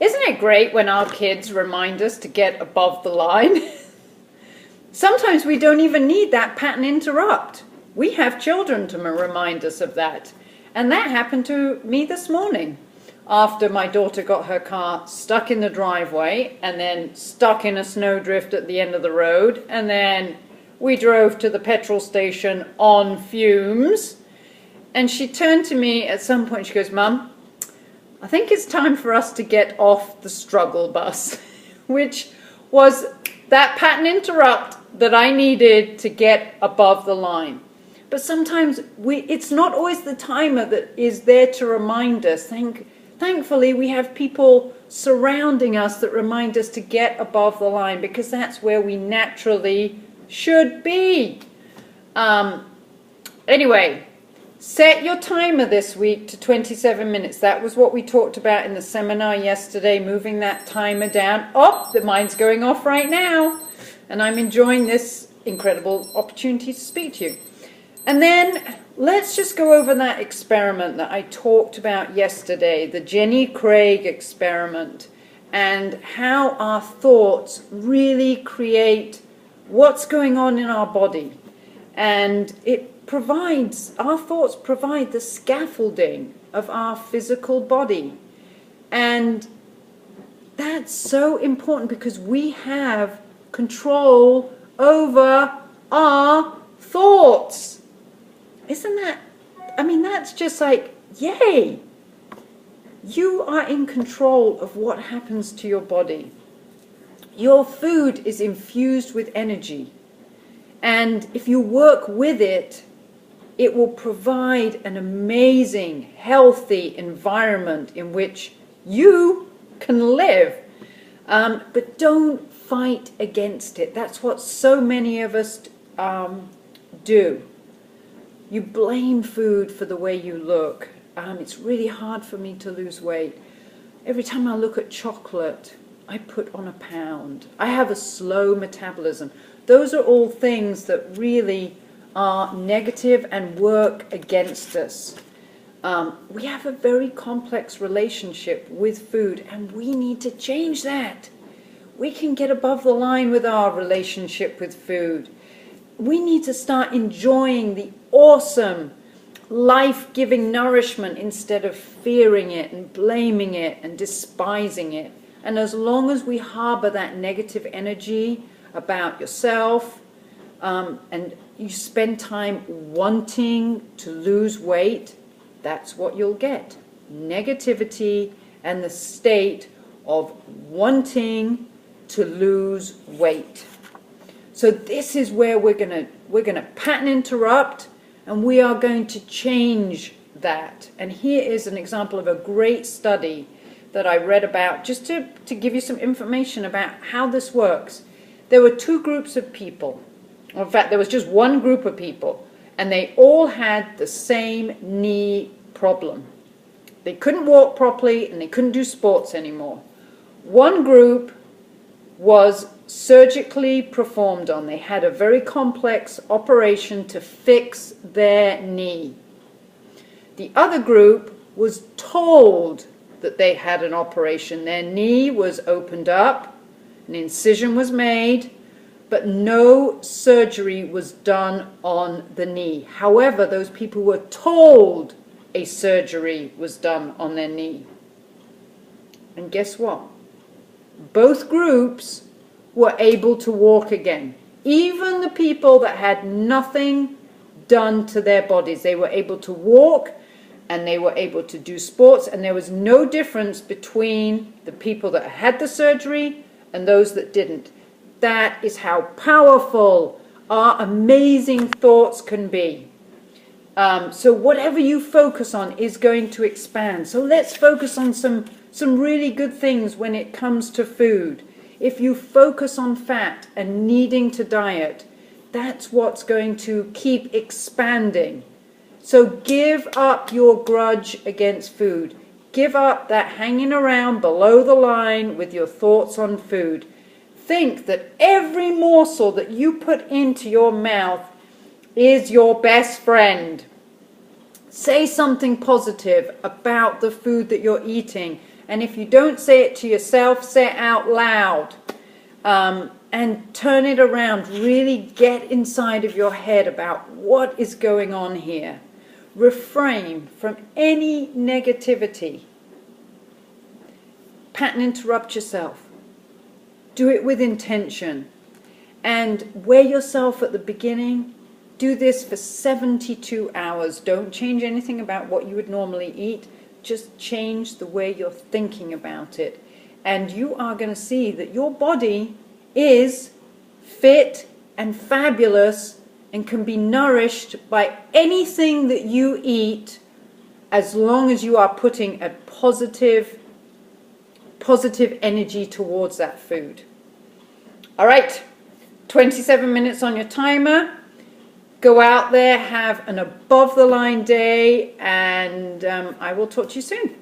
Isn't it great when our kids remind us to get above the line? Sometimes we don't even need that pattern interrupt. We have children to remind us of that. And that happened to me this morning after my daughter got her car stuck in the driveway and then stuck in a snowdrift at the end of the road. And then we drove to the petrol station on fumes. And she turned to me at some point, she goes, "Mum, I think it's time for us to get off the struggle bus," which was that pattern interrupt that I needed to get above the line. But sometimes it's not always the timer that is there to remind us. Thankfully, we have people surrounding us that remind us to get above the line, because that's where we naturally should be. Anyway, set your timer this week to 27 minutes. That was what we talked about in the seminar yesterday, moving that timer down. Oh, the mine's going off right now. And I'm enjoying this incredible opportunity to speak to you. And then let's just go over that experiment that I talked about yesterday, the Jenny Craig experiment, and how our thoughts really create what's going on in our body. And our thoughts provide the scaffolding of our physical body. And that's so important because we have control over our thoughts. Isn't that, that's just like, yay! You are in control of what happens to your body. Your food is infused with energy. And if you work with it, it will provide an amazing, healthy environment in which you can live. But don't fight against it. That's what so many of us do. You blame food for the way you look. It's really hard for me to lose weight. Every time I look at chocolate, I put on a pound. I have a slow metabolism. Those are all things that really are negative and work against us. We have a very complex relationship with food, and we need to change that. We can get above the line with our relationship with food. We need to start enjoying the awesome, life-giving nourishment instead of fearing it and blaming it and despising it. And as long as we harbor that negative energy about yourself, and you spend time wanting to lose weight, that's what you'll get. Negativity and the state of wanting to lose weight. So this is where we're gonna pattern interrupt, and we are going to change that. And here is an example of a great study that I read about, just to give you some information about how this works. There were two groups of people. In fact, there was just one group of people, and they all had the same knee problem. They couldn't walk properly, and they couldn't do sports anymore. One group was surgically performed on. They had a very complex operation to fix their knee. The other group was told that they had an operation. Their knee was opened up, an incision was made, but no surgery was done on the knee. However, those people were told a surgery was done on their knee. And guess what? Both groups were able to walk again. Even the people that had nothing done to their bodies, they were able to walk and they were able to do sports, and there was no difference between the people that had the surgery and those that didn't. That is how powerful our amazing thoughts can be. So whatever you focus on is going to expand. So let's focus on some really good things when it comes to food. If you focus on fat and needing to diet, that's what's going to keep expanding. So give up your grudge against food. Give up that hanging around below the line with your thoughts on food. Think that every morsel that you put into your mouth is your best friend. Say something positive about the food that you're eating And if you don't say it to yourself, say it out loud. And turn it around. Really get inside of your head about what is going on here. Refrain from any negativity. Pattern interrupt yourself. Do it with intention. And weigh yourself at the beginning. Do this for 72 hours. Don't change anything about what you would normally eat. Just change the way you're thinking about it. And you are going to see that your body is fit and fabulous and can be nourished by anything that you eat, as long as you are putting a positive energy towards that food. All right, 27 minutes on your timer. Go out there, have an above the line day, and I will talk to you soon.